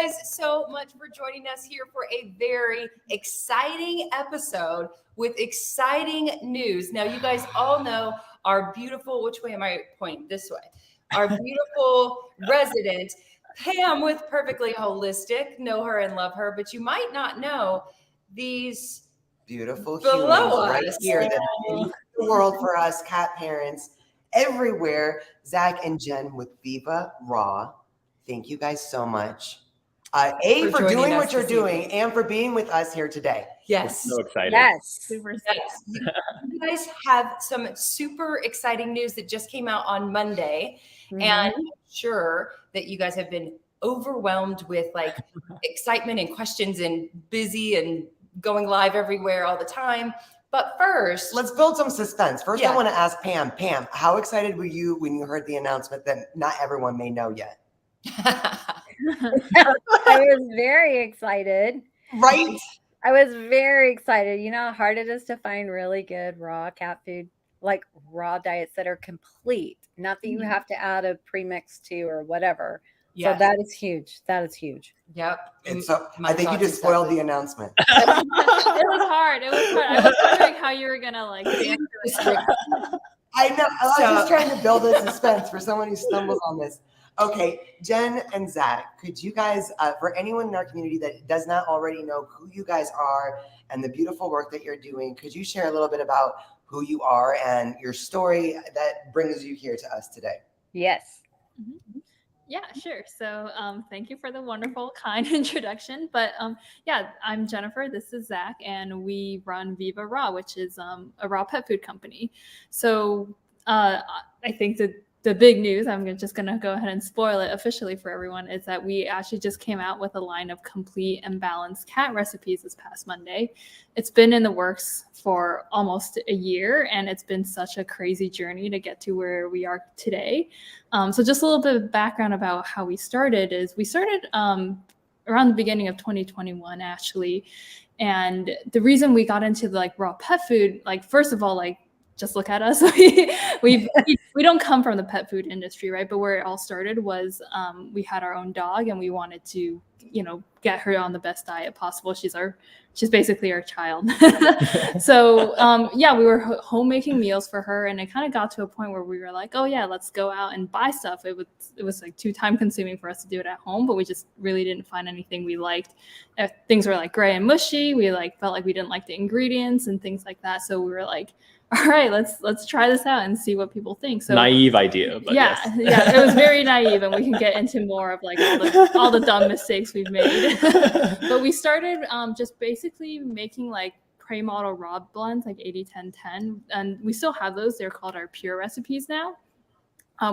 guys so much for joining us here for a very exciting episode with exciting news. Now, you guys all know our beautiful, which way am I pointing? This way. Our beautiful resident, Pam with Purrrfectly Holistic. Know her and love her, but you might not know these beautiful below humans right here that mean the world for us, cat parents everywhere. Zach and Jen with Viva Raw. Thank you guys so much. For doing what you're doing and for being with us here today. Yes. So excited. Yes. Super excited. You guys have some super exciting news that just came out on Monday. Mm-hmm. And I'm sure that you guys have been overwhelmed with like excitement and questions and busy and going live everywhere all the time. But first, let's build some suspense. First, I want to ask Pam. Pam, how excited were you when you heard the announcement that not everyone may know yet? I was very excited. Right? I was very excited. You know how hard it is to find really good raw cat food, like raw diets that are complete, not that you have to add a premix to or whatever. Yeah. So that is huge. That is huge. Yep. And so I think you just spoiled the announcement. It was hard. I was wondering how you were gonna like answer it. I know. I was just trying to build a suspense for someone who stumbles on this. Okay, Jen and Zach, could you guys, for anyone in our community that does not already know who you guys are and the beautiful work that you're doing, could you share a little bit about who you are and your story that brings you here to us today? Yes. Mm-hmm. Yeah, sure. So thank you for the wonderful, kind introduction. But yeah, I'm Jennifer. This is Zach, and we run Viva Raw, which is a raw pet food company. So I think that the big news, I'm just going to go ahead and spoil it officially for everyone, is that we actually just came out with a line of complete and balanced cat recipes this past Monday. It's been in the works for almost a year, and it's been such a crazy journey to get to where we are today. So just a little bit of background about how we started is we started around the beginning of 2021, actually. And the reason we got into the raw pet food, first of all, just look at us. we don't come from the pet food industry, right? But where it all started was we had our own dog, and we wanted to, get her on the best diet possible. She's basically our child. So we were home making meals for her, and it kind of got to a point where we were like, oh yeah, let's go out and buy stuff. It was too time consuming for us to do it at home, but we just really didn't find anything we liked. If things were gray and mushy, we felt like we didn't like the ingredients and things like that. So we were like, all right, let's try this out and see what people think. So naive idea, but yeah, it was very naive, and we can get into more of all the dumb mistakes we've made. But we started just basically making pre-model raw blends, 80-10-10, and we still have those. They're called our pure recipes now,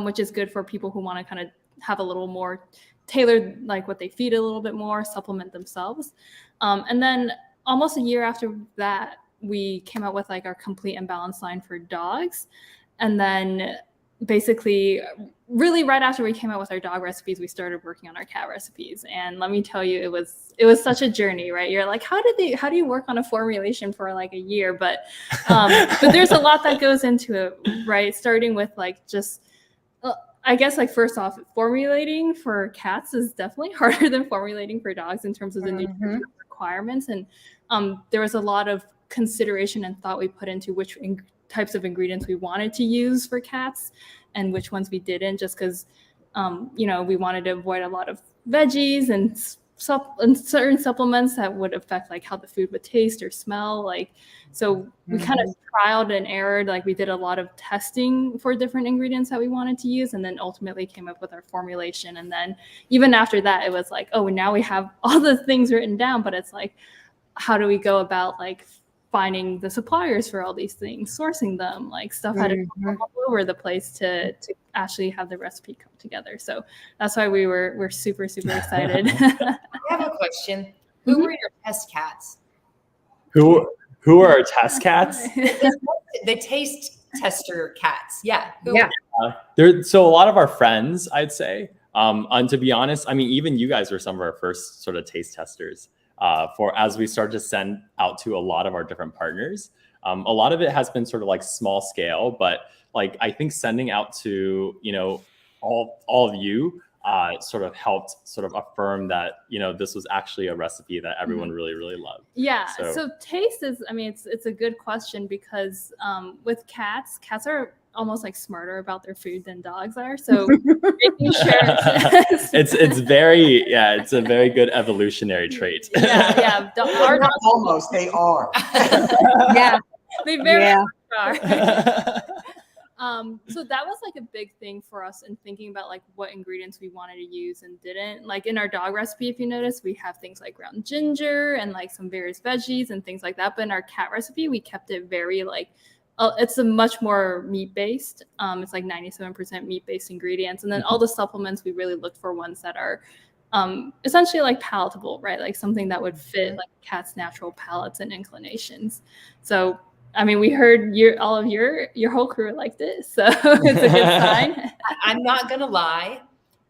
which is good for people who want to kind of have a little more tailored, what they feed a little bit more, supplement themselves. And then almost a year after that, we came out with our complete and balanced line for dogs. And then basically really right after we came out with our dog recipes, we started working on our cat recipes. And let me tell you, it was such a journey, right? You're like, how do you work on a formulation for a year? But there's a lot that goes into it, right? Starting with I guess first off, formulating for cats is definitely harder than formulating for dogs in terms of the nutrition requirements. And there was a lot of consideration and thought we put into which types of ingredients we wanted to use for cats and which ones we didn't, just because we wanted to avoid a lot of veggies and certain supplements that would affect how the food would taste or smell. So we kind of trialed and errored. We did a lot of testing for different ingredients that we wanted to use, and then ultimately came up with our formulation. And then even after that, it was oh, now we have all the things written down, but it's how do we go about finding the suppliers for all these things, sourcing them, stuff had to come all over the place to actually have the recipe come together. So that's why we're super, super excited. I have a question. Who were your test cats? Who are our test cats? The taste tester cats. Yeah. So a lot of our friends, I'd say. And to be honest, even you guys were some of our first sort of taste testers. As we start to send out to a lot of our different partners. A lot of it has been sort of small scale, but I think sending out to, all of you, sort of helped sort of affirm that, you know, this was actually a recipe that everyone really, really loved. Yeah. So taste is, I mean, it's a good question because with cats are almost like smarter about their food than dogs are. So making sure it's very, it's a very good evolutionary trait. Yeah. Our dogs, almost, they are. Yeah. They very much are. So that was like a big thing for us in thinking about like what ingredients we wanted to use and didn't. Like in our dog recipe, if you notice, we have things like ground ginger and like some various veggies and things like that. But in our cat recipe, we kept it very like, it's a much more meat-based. It's like 97% meat-based ingredients. And then all the supplements, we really looked for ones that are essentially like palatable, right? Like something that would fit like cat's natural palates and inclinations. So I mean, we heard all of your whole crew liked it, so it's a good sign. I'm not gonna lie,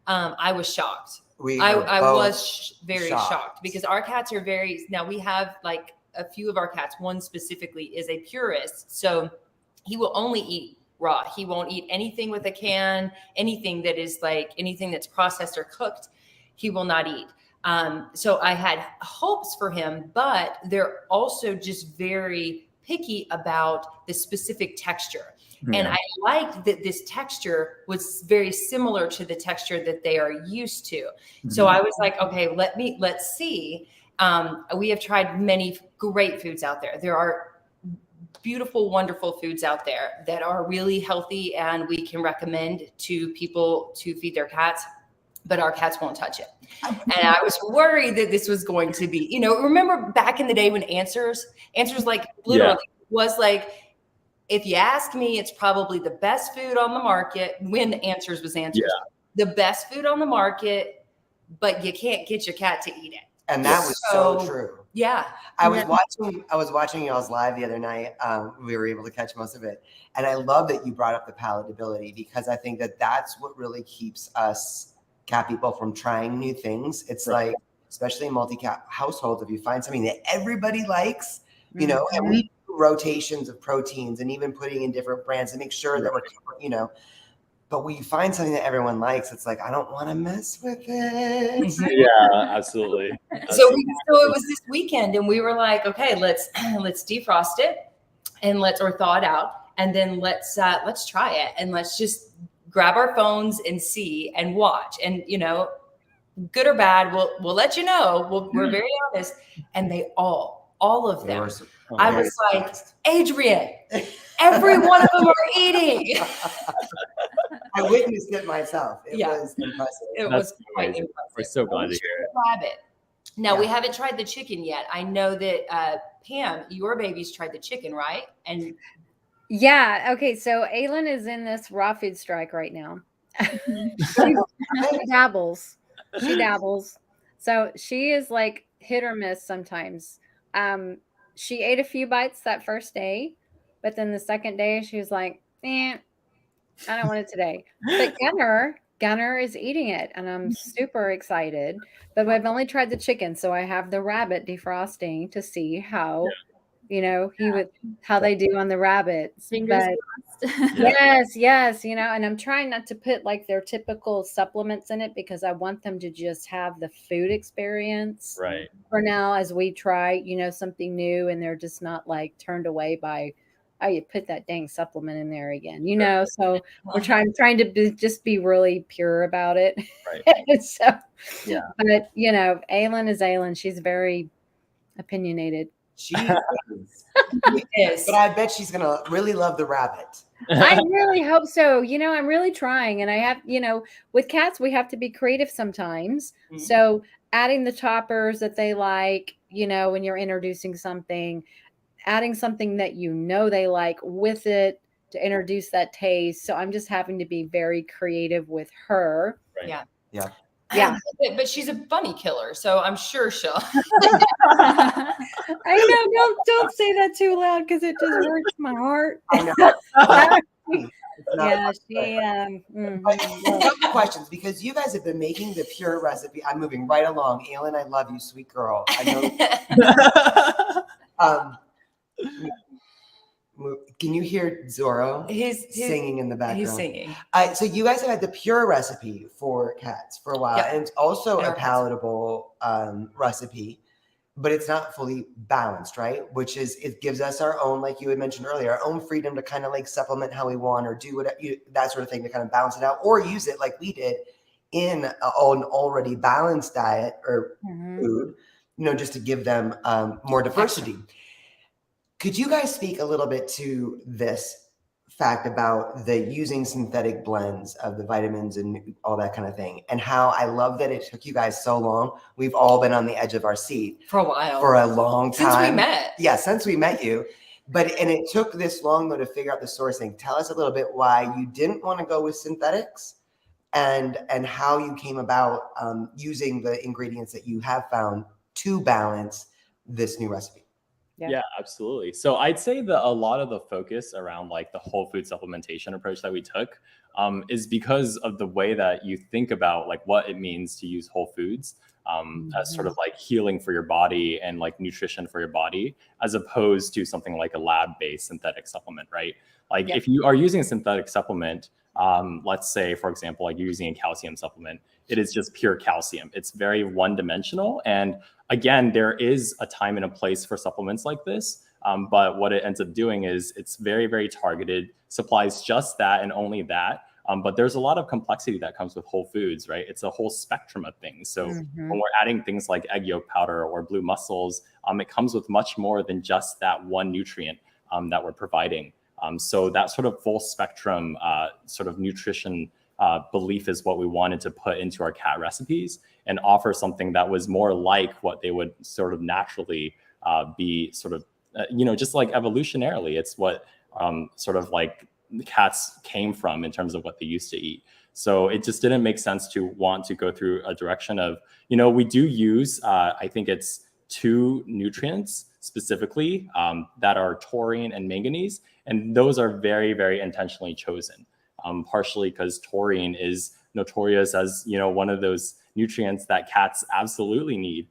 I was shocked. I was very shocked because our cats are very. Now we have like a few of our cats. One specifically is a purist, so he will only eat raw. He won't eat anything with a can, anything that is like anything that's processed or cooked. He will not eat. So I had hopes for him, but they're also just very picky about the specific texture. Yeah. And I liked that this texture was very similar to the texture that they are used to. Mm-hmm. So I was like, okay, let's see. We have tried many great foods out there. There are beautiful, wonderful foods out there that are really healthy and we can recommend to people to feed their cats, but our cats won't touch it. And I was worried that this was going to be, you know, remember back in the day when Answers like literally was like, if you ask me, it's probably the best food on the market when Answers was Answers. Yeah. The best food on the market, but you can't get your cat to eat it. And that was so true. Yeah. I was watching y'all's live the other night. We were able to catch most of it. And I love that you brought up the palatability because I think that that's what really keeps us cat people from trying new things. It's like, especially in multi-cat households, if you find something that everybody likes, you know, and we do rotations of proteins and even putting in different brands to make sure that we're, you know, but when you find something that everyone likes, it's like, I don't want to mess with it. Yeah, absolutely. So it was this weekend and we were like, okay, let's defrost it and or thaw it out. And then let's try it and let's just grab our phones and see and watch. And, you know, good or bad, we'll let you know. We're very honest. And they all of them. I was like, Adrian, every one of them are eating. I witnessed it myself. It was impressive. It was quite impressive. We're so glad to hear it. Rabbit. Now we haven't tried the chicken yet. I know that Pam, your baby's tried the chicken, right? And yeah. Okay. So Aylin is in this raw food strike right now. She dabbles. So she is like hit or miss sometimes. She ate a few bites that first day, but then the second day she was like, I don't want it today. But Gunner is eating it and I'm super excited. But I've only tried the chicken. So I have the rabbit defrosting to see how you know, how they do on the rabbits. Yes, you know, and I'm trying not to put like their typical supplements in it because I want them to just have the food experience. Right. For now, as we try, you know, something new and they're just not like turned away by, oh, you put that dang supplement in there again, you know? So we're trying to just be really pure about it. Right. So, but you know, Aylin is Aylin. She's very opinionated. She is. But I bet she's gonna really love the rabbit. I really hope so. You know, I'm really trying, and I have, you know, with cats we have to be creative sometimes. Mm-hmm. So adding the toppers that they like, you know, when you're introducing something, adding something that you know they like with it to introduce that taste. So I'm just having to be very creative with her. Right. Yeah. Yeah, but she's a bunny killer, so I'm sure she'll. I know. Don't say that too loud because it just hurts my heart. I know. Yeah, she. Couple questions because you guys have been making the pure recipe. I'm moving right along. Aylin, I love you, sweet girl. I know. Can you hear Zorro? He's singing in the background. He's singing. So you guys have had the pure recipe for cats for a while, Yep. and it's also And a our cats. palatable recipe, but it's not fully balanced, right? Which is, it gives us our own, like you had mentioned earlier, our own freedom to kind of like supplement how we want or do whatever, that sort of thing to kind of balance it out, or use it like we did in an already balanced diet or food, just to give them more diversity. Could you guys speak a little bit to this fact about the using synthetic blends of the vitamins and all that kind of thing, and how I love that it took you guys so long. We've all been on the edge of our seat For a while. for a long time. Since we met. Yeah, since we met you. And it took this long though to figure out the sourcing. Tell us a little bit why you didn't want to go with synthetics, and how you came about using the ingredients that you have found to balance this new recipe. Yeah, absolutely. So I'd say that a lot of the focus around like the whole food supplementation approach that we took is because of the way that you think about like what it means to use whole foods as sort of like healing for your body and like nutrition for your body, as opposed to something like a lab-based synthetic supplement, right? Like if you are using a synthetic supplement, let's say, for example, like you're using a calcium supplement, it is just pure calcium. It's very one-dimensional. And again, there is a time and a place for supplements like this. But what it ends up doing is it's very, very targeted, supplies just that and only that. But there's a lot of complexity that comes with whole foods, right? It's a whole spectrum of things. So when we're adding things like egg yolk powder or blue mussels, it comes with much more than just that one nutrient that we're providing. So that sort of full spectrum sort of nutrition belief is what we wanted to put into our cat recipes and offer something that was more like what they would sort of naturally be sort of, just like evolutionarily, it's what sort of like the cats came from in terms of what they used to eat. So it just didn't make sense to want to go through a direction of, we do use, I think it's 2 nutrients specifically that are taurine and manganese. And those are very, very intentionally chosen, partially because taurine is notorious as, one of those nutrients that cats absolutely need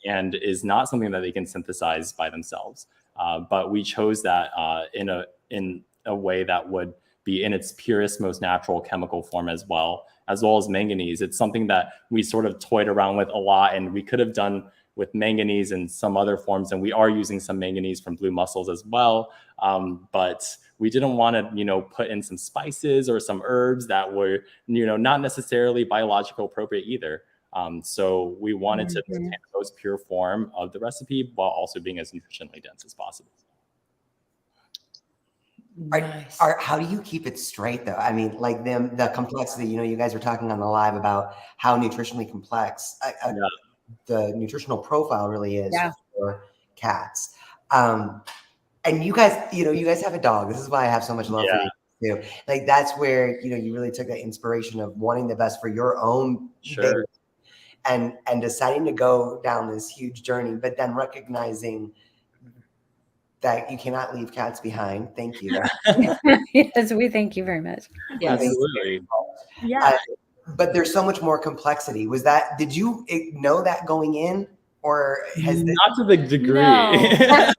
and is not something that they can synthesize by themselves. But we chose that in a way that would be in its purest, most natural chemical form as well as manganese. It's something that we sort of toyed around with a lot, and we could have done with manganese and some other forms, and we are using some manganese from blue mussels as well. But we didn't want to, put in some spices or some herbs that were, not necessarily biologically appropriate either. So we wanted to maintain the most pure form of the recipe while also being as nutritionally dense as possible. Nice. How do you keep it straight though? I mean, like the complexity, you guys were talking on the live about how nutritionally complex the nutritional profile really is for cats. And you guys have a dog. This is why I have so much love for you too. Like that's where, you really took that inspiration of wanting the best for your own baby and deciding to go down this huge journey, but then recognizing that you cannot leave cats behind. Thank you. Yes, we thank you very much. Yes. Absolutely. Yeah. But there's so much more complexity. Did you know that going in, or has not to the degree? No.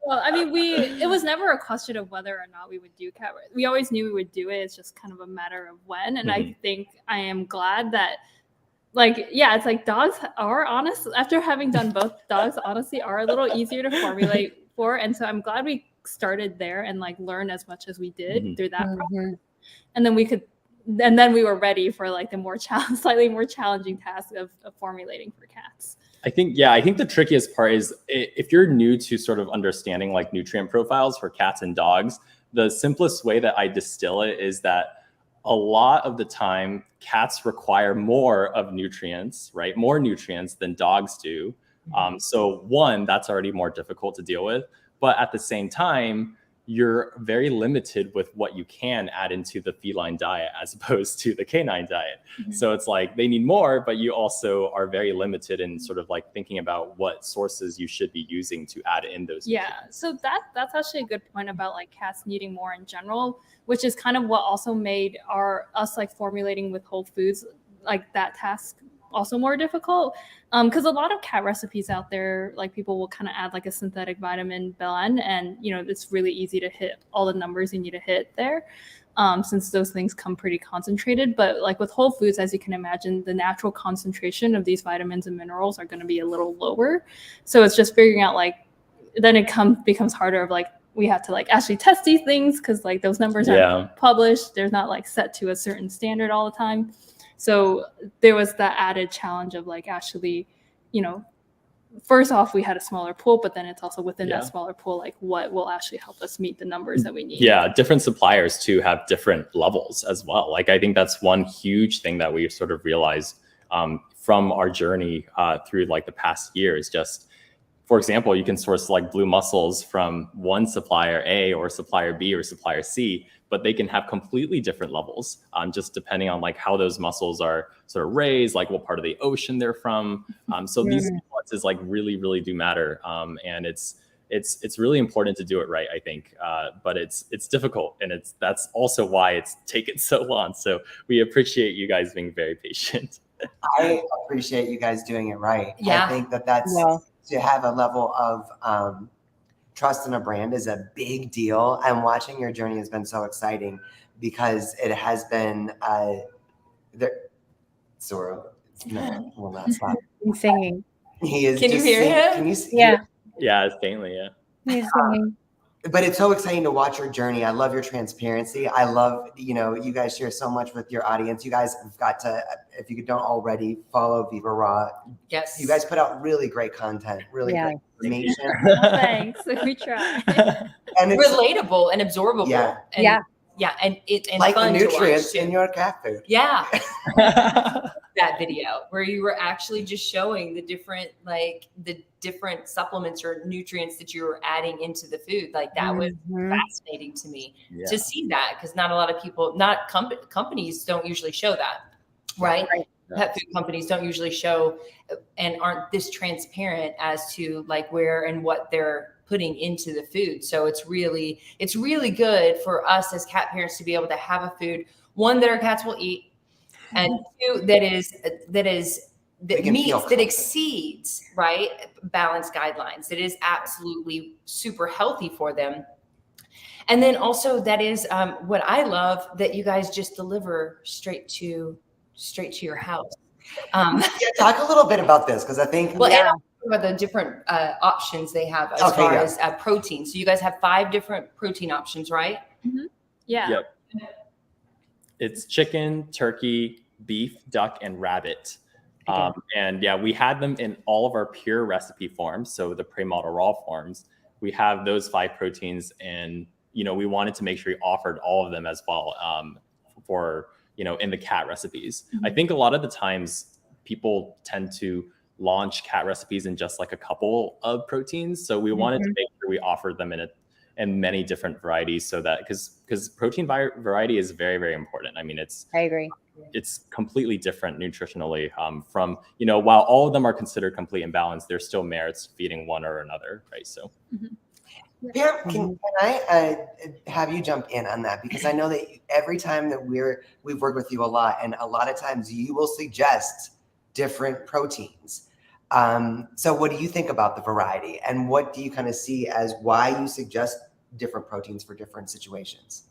Well, I mean, it was never a question of whether or not we would do cat. We always knew we would do it. It's just kind of a matter of when. And I think I am glad that, it's like dogs are honest. After having done both, dogs honestly are a little easier to formulate for. And so I'm glad we started there and learn as much as we did through that process. And then we were ready for the more slightly more challenging task of formulating for cats. I think the trickiest part is if you're new to sort of understanding nutrient profiles for cats and dogs, the simplest way that I distill it is that a lot of the time cats require more of nutrients, right? More nutrients than dogs do. So one, that's already more difficult to deal with. But at the same time, you're very limited with what you can add into the feline diet as opposed to the canine diet. So it's they need more, but you also are very limited in sort of thinking about what sources you should be using to add in those. Yeah. So that's actually a good point about cats needing more in general, which is kind of what also made us formulating with whole foods, that task also more difficult. Because a lot of cat recipes out there, like people will kind of add like a synthetic vitamin blend, and it's really easy to hit all the numbers you need to hit there, since those things come pretty concentrated. But like with whole foods, as you can imagine, the natural concentration of these vitamins and minerals are going to be a little lower. So it's just figuring out like, then it becomes harder of like, we have to like actually test these things because like those numbers aren't published. They're not like set to a certain standard all the time. So there was that added challenge of like actually, first off, we had a smaller pool, but then it's also within that smaller pool, like what will actually help us meet the numbers that we need. Yeah, different suppliers too have different levels as well. Like I think that's one huge thing that we've sort of realized from our journey through like the past years. Just for example, you can source like blue mussels from one supplier A or supplier B or supplier C, but they can have completely different levels, just depending on like how those mussels are sort of raised, like what part of the ocean they're from. So these nuances like really, really do matter. And it's really important to do it right, I think. But it's difficult, and that's also why it's taken so long. So we appreciate you guys being very patient. I appreciate you guys doing it right. Yeah. I think that's to have a level of trust in a brand is a big deal. And watching your journey has been so exciting because it has been Zoro will not stop. He's singing. He is. Can you hear him? Can you Yeah. Yeah, it's faintly, yeah. He's singing. But it's so exciting to watch your journey. I love your transparency. I love, you guys share so much with your audience. You guys have got to, if you don't already, follow Viva Raw. Yes. You guys put out really great content, really great information. Thanks. We try. And it's relatable and absorbable. Yeah. And and like fun the nutrients to watch in your cat food. Yeah. That video where you were actually just showing the different supplements or nutrients that you were adding into the food. Like that was fascinating to me to see that, because not a lot of people, companies don't usually show that, right? Pet food companies don't usually show and aren't this transparent as to like where and what they're putting into the food. So it's really good for us as cat parents to be able to have a food, one, that our cats will eat, and two, that exceeds balanced guidelines, that is absolutely super healthy for them. And then also that is what I love, that you guys just deliver straight to your house. Talk a little bit about this, because I think and about the different options they have as far as protein. So you guys have 5 different protein options, right? Mm-hmm. Yeah. Yep. It's chicken, turkey, beef, duck, and rabbit. And we had them in all of our pure recipe forms. So the pre-model raw forms, we have those 5 proteins, and we wanted to make sure we offered all of them as well for in the cat recipes. Mm-hmm. I think a lot of the times people tend to launch cat recipes in just like a couple of proteins. So we wanted to make sure we offered them in many different varieties, so that because protein variety is very, very important. I mean, I agree. It's completely different nutritionally from, while all of them are considered complete and balanced, there's still merits to feeding one or another, right? So Pam, can I have you jump in on that? Because I know that every time that we've worked with you a lot, and a lot of times you will suggest different proteins. So what do you think about the variety, and what do you kind of see as why you suggest different proteins for different situations?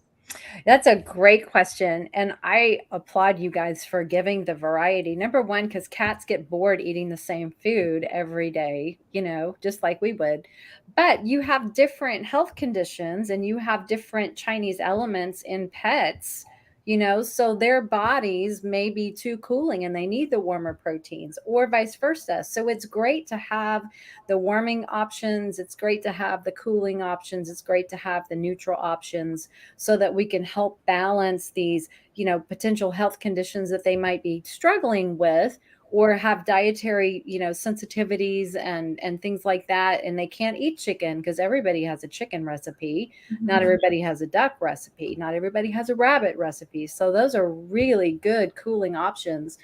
That's a great question. And I applaud you guys for giving the variety. Number one, because cats get bored eating the same food every day, just like we would. But you have different health conditions, and you have different Chinese elements in pets, so their bodies may be too cooling and they need the warmer proteins, or vice versa. So it's great to have the warming options. It's great to have the cooling options. It's great to have the neutral options, so that we can help balance these, potential health conditions that they might be struggling with, or have dietary, sensitivities and things like that. And they can't eat chicken because everybody has a chicken recipe. Mm-hmm. Not everybody has a duck recipe. Not everybody has a rabbit recipe. So those are really good cooling options.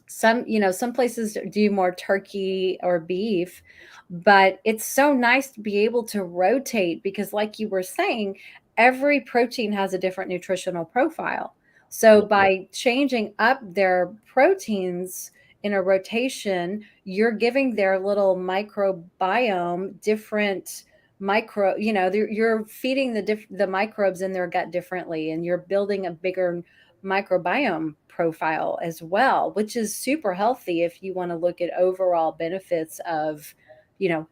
Some places do more turkey or beef, but it's so nice to be able to rotate, because like you were saying, every protein has a different nutritional profile. So by changing up their proteins in a rotation, you're giving their little microbiome different you're feeding the microbes in their gut differently, and you're building a bigger microbiome profile as well, which is super healthy if you want to look at overall benefits of,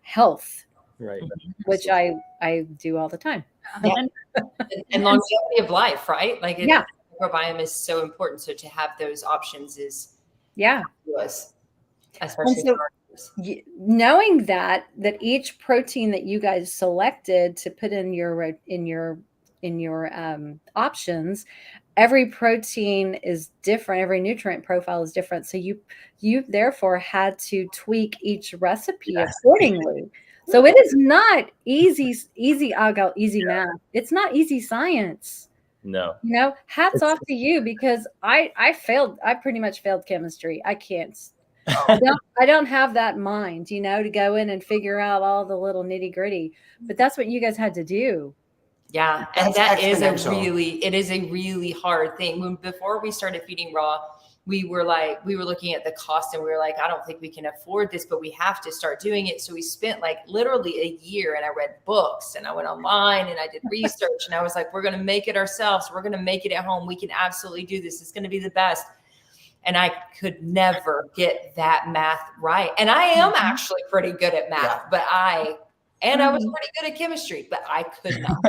health, Right. which I do all the time. Yeah. And longevity of life, right? Like, microbiome is so important. So to have those options is fabulous, especially for knowing that each protein that you guys selected to put in your options, every protein is different, every nutrient profile is different, so you therefore had to tweak each recipe accordingly. So it is not easy math. It's not easy science. No. Hats off to you, because I pretty much failed chemistry. I can't. I don't have that mind, to go in and figure out all the little nitty gritty, but that's what you guys had to do. Yeah. And that is it is a really hard thing. Before we started feeding raw, we were looking at the cost, and we were like, I don't think we can afford this, but we have to start doing it. So we spent like literally a year, and I read books, and I went online, and I did research, and I was like, we're going to make it ourselves. We're going to make it at home. We can absolutely do this. It's going to be the best. And I could never get that math right. And I am actually pretty good at math, but I was pretty good at chemistry, but I could not.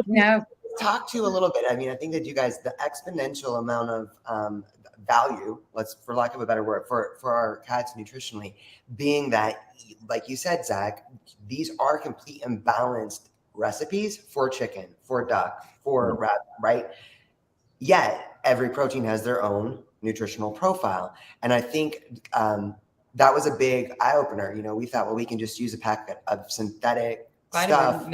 No. Talk to you a little bit. I mean, I think that you guys, the exponential amount of value, for lack of a better word, for our cats nutritionally, being that, like you said, Zach, these are complete and balanced recipes for chicken, for duck, for rabbit, right? Yet every protein has their own nutritional profile. And I think that was a big eye opener. We thought, well, we can just use a packet of synthetic stuff,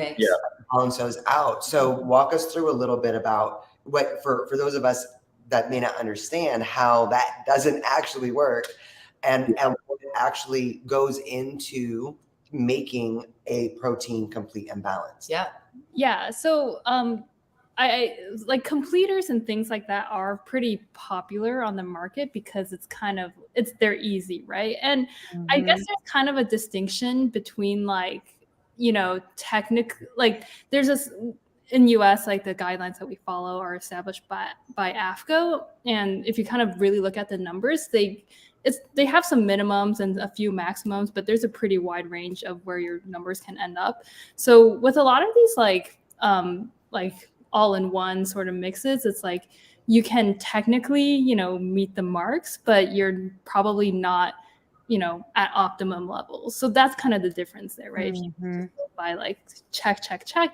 balance those out. So walk us through a little bit about what, for those of us that may not understand how that doesn't actually work, and what it actually goes into making a protein complete and balanced. Yeah. So I like completers and things like that are pretty popular on the market because they're easy, right? And I guess there's kind of a distinction between there's this in US, like the guidelines that we follow are established by AFCO, and if you kind of really look at the numbers, they have some minimums and a few maximums, but there's a pretty wide range of where your numbers can end up. So with a lot of these like all-in-one sort of mixes, it's like you can technically, meet the marks, but you're probably not, at optimum levels. So that's kind of the difference there, right? If you just go by like check,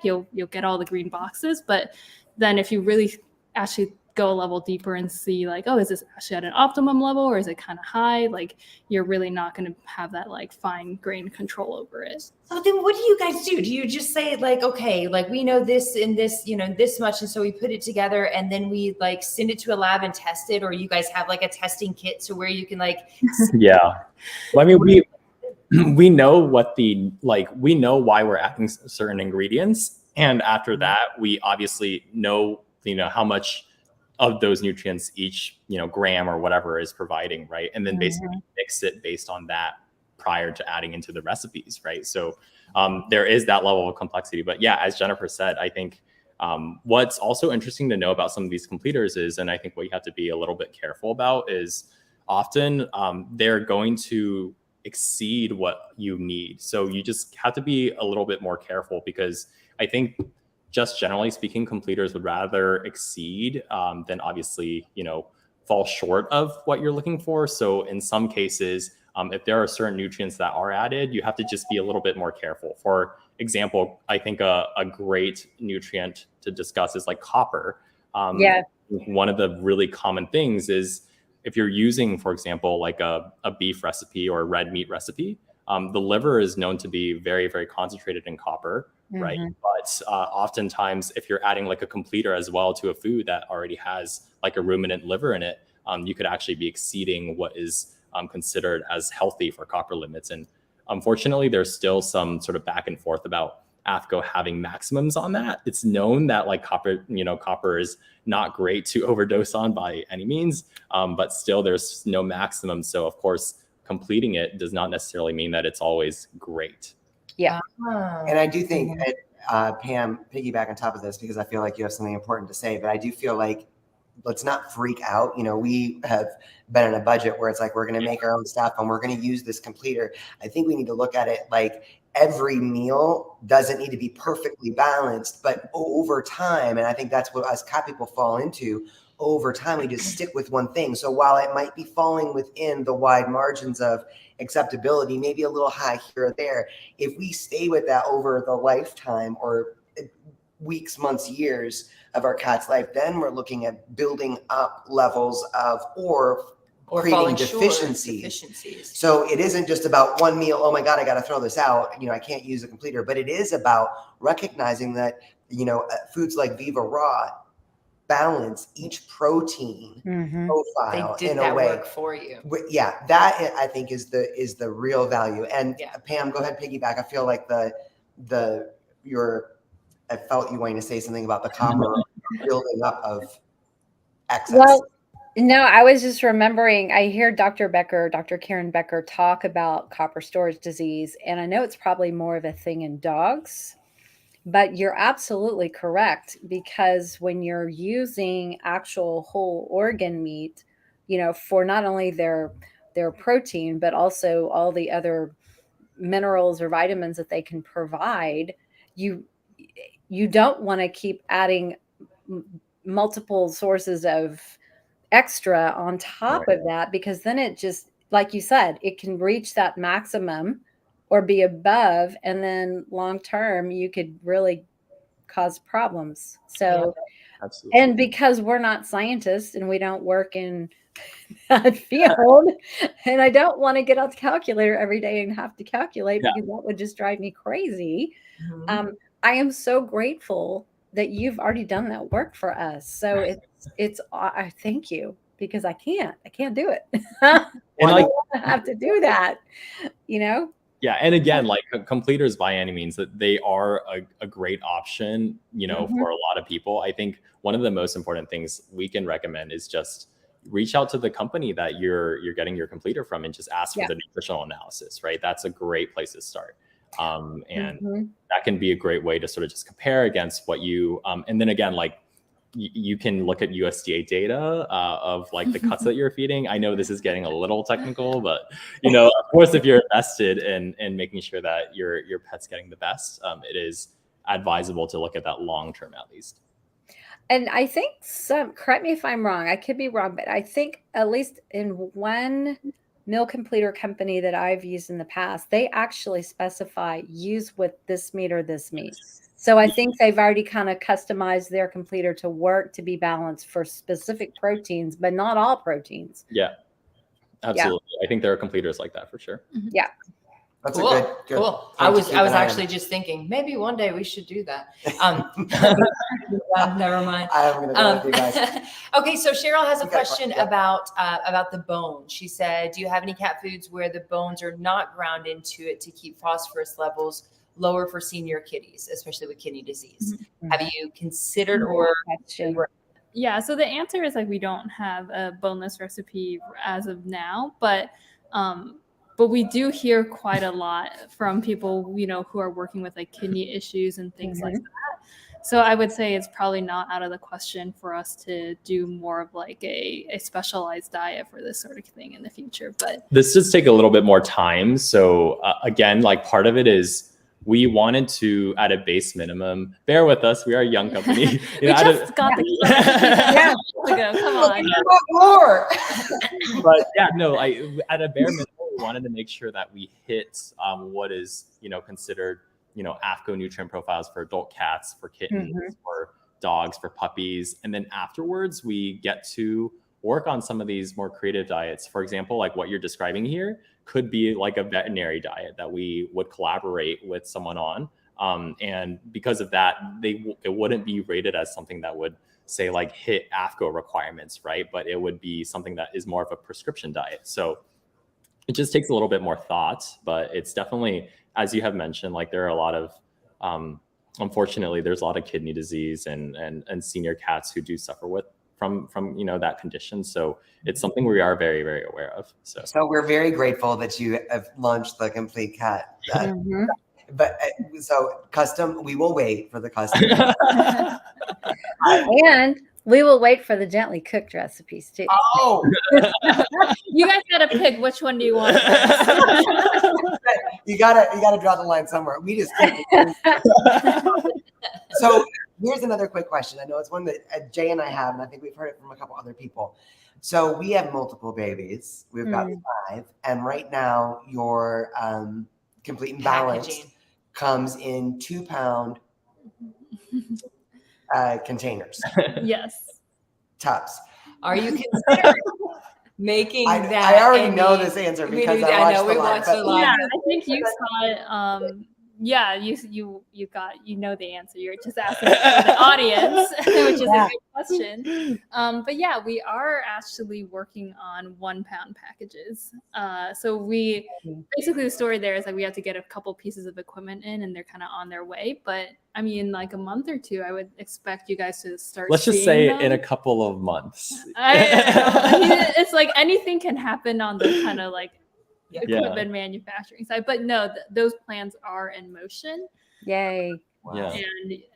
you'll get all the green boxes. But then if you really actually go a level deeper and see like, oh, is this actually at an optimum level, or is it kind of high? Like, you're really not going to have that like fine grained control over it. So then what do you guys do? Do you just say like, okay, like we know this and this, this much, and so we put it together and then we like send it to a lab and test it? Or you guys have like a testing kit to where you can like Well, I mean, we know we know why we're adding certain ingredients, and after that we obviously know how much of those nutrients each gram or whatever is providing, right? And then basically mix it based on that prior to adding into the recipes, right? So there is that level of complexity. But yeah, as Jennifer said, I think what's also interesting to know about some of these completers is, and I think what you have to be a little bit careful about is, often they're going to exceed what you need. So you just have to be a little bit more careful, because I think just generally speaking, completers would rather exceed than obviously, fall short of what you're looking for. So in some cases, if there are certain nutrients that are added, you have to just be a little bit more careful. For example, I think a great nutrient to discuss is like copper. One of the really common things is if you're using, for example, like a beef recipe or a red meat recipe, the liver is known to be very, very concentrated in copper. Right. But oftentimes, if you're adding like a completer as well to a food that already has like a ruminant liver in it, you could actually be exceeding what is considered as healthy for copper limits. And unfortunately, there's still some sort of back and forth about AFCO having maximums on that. It's known that like copper is not great to overdose on by any means, but still there's no maximum. So of course, completing it does not necessarily mean that it's always great. Yeah. And I do think, Pam, piggyback on top of this, because I feel like you have something important to say, but I do feel like let's not freak out. You know, we have been in a budget where it's like, we're going to make our own stuff and we're going to use this completer. I think we need to look at it like every meal doesn't need to be perfectly balanced, but over time, and I think that's what us cat people fall into, over time, we just stick with one thing. So while it might be falling within the wide margins of acceptability, maybe a little high here or there, if we stay with that over the lifetime or weeks, months, years of our cat's life, then we're looking at building up levels of or creating deficiencies. So it isn't just about one meal. Oh my God, I got to throw this out. You know, I can't use a completer, but it is about recognizing that, you know, foods like Viva Raw balance each protein profile they did in that a way work for you. Yeah, that I think is the real value. And Pam, go ahead, piggyback. I feel like I felt you wanting to say something about the copper building up of excess. Well, no, I was just remembering, I hear Dr. Karen Becker talk about copper storage disease, and I know it's probably more of a thing in dogs, but you're absolutely correct, because when you're using actual whole organ meat, you know, for not only their protein, but also all the other minerals or vitamins that they can provide, you don't want to keep adding multiple sources of extra on top of that, because then it just, like you said, it can reach that maximum or be above, and then long term you could really cause problems. So Absolutely. And because we're not scientists and we don't work in that field, and I don't want to get out the calculator every day and have to calculate, because that would just drive me crazy. I am so grateful that you've already done that work for us. So I thank you, because I can't do it. And I don't have to do that, you know? Yeah. And again, like completers by any means, that they are a great option, you know, for a lot of people. I think one of the most important things we can recommend is just reach out to the company that you're getting your completer from and just ask for the nutritional analysis, right? That's a great place to start. And that can be a great way to sort of just compare against what you, and then again, like you can look at USDA data of like the cuts that you're feeding. I know this is getting a little technical, but you know, of course, if you're invested in making sure that your pet's getting the best, it is advisable to look at that long-term at least. And I think correct me if I'm wrong, I could be wrong, but I think at least in one meal completer company that I've used in the past, they actually specify use with this meat or this meat. So I think they've already kind of customized their completer to work to be balanced for specific proteins, but not all proteins. Yeah, absolutely. I think there are completers like that for sure. Yeah. That's cool. a good Cool. I was actually just thinking maybe one day we should do that. Never mind. I'm gonna go with you guys. Okay, so Cheryl has a question about the bone. She said, "Do you have any cat foods where the bones are not ground into it to keep phosphorus levels lower for senior kitties, especially with kidney disease? Have you considered or?" Yeah, so the answer is like we don't have a boneless recipe as of now, but we do hear quite a lot from people, you know, who are working with like kidney issues and things like that. So I would say it's probably not out of the question for us to do more of like a specialized diet for this sort of thing in the future. But this does take a little bit more time. So again, like part of it is we wanted to, at a base minimum, bear with us. We are a young company. We just got the come on. More. But yeah, no, at a bare minimum, we wanted to make sure that we hit what is, you know, considered, you know, AFCO nutrient profiles for adult cats, for kittens, for dogs, for puppies. And then afterwards, we get to work on some of these more creative diets. For example, like what you're describing here could be like a veterinary diet that we would collaborate with someone on. And because of that, it wouldn't be rated as something that would say like hit AFCO requirements, right? But it would be something that is more of a prescription diet. So it just takes a little bit more thought, but it's definitely, as you have mentioned, like there are a lot of unfortunately, there's a lot of kidney disease and senior cats who do suffer from that condition. So it's something we are very, very aware of. So we're very grateful that you have launched the Complete Cat. But so custom, we will wait for the custom. And we will wait for the gently cooked recipes too. Oh, You guys gotta pick which one do you want. you gotta draw the line somewhere. We just can't. So here's another quick question. I know it's one that Jay and I have, and I think we've heard it from a couple other people. So we have multiple babies. We've got 5, and right now your Complete and Balanced Packaging comes in 2-pound containers. Yes. Tubs. Are you considering making that? I already know this answer because I watched the live. Yeah, I think you saw it. Yeah, you know the answer. You're just asking for the audience, which is a good question. But yeah, we are actually working on 1-pound packages. So we basically, the story there is that we have to get a couple pieces of equipment in, and they're kind of on their way. But I mean, like a month or two, I would expect you guys to start. Let's just say them. in a couple of months. I mean, it's like anything can happen on the kind of like equipment manufacturing side, but no, those plans are in motion. Yay. Wow.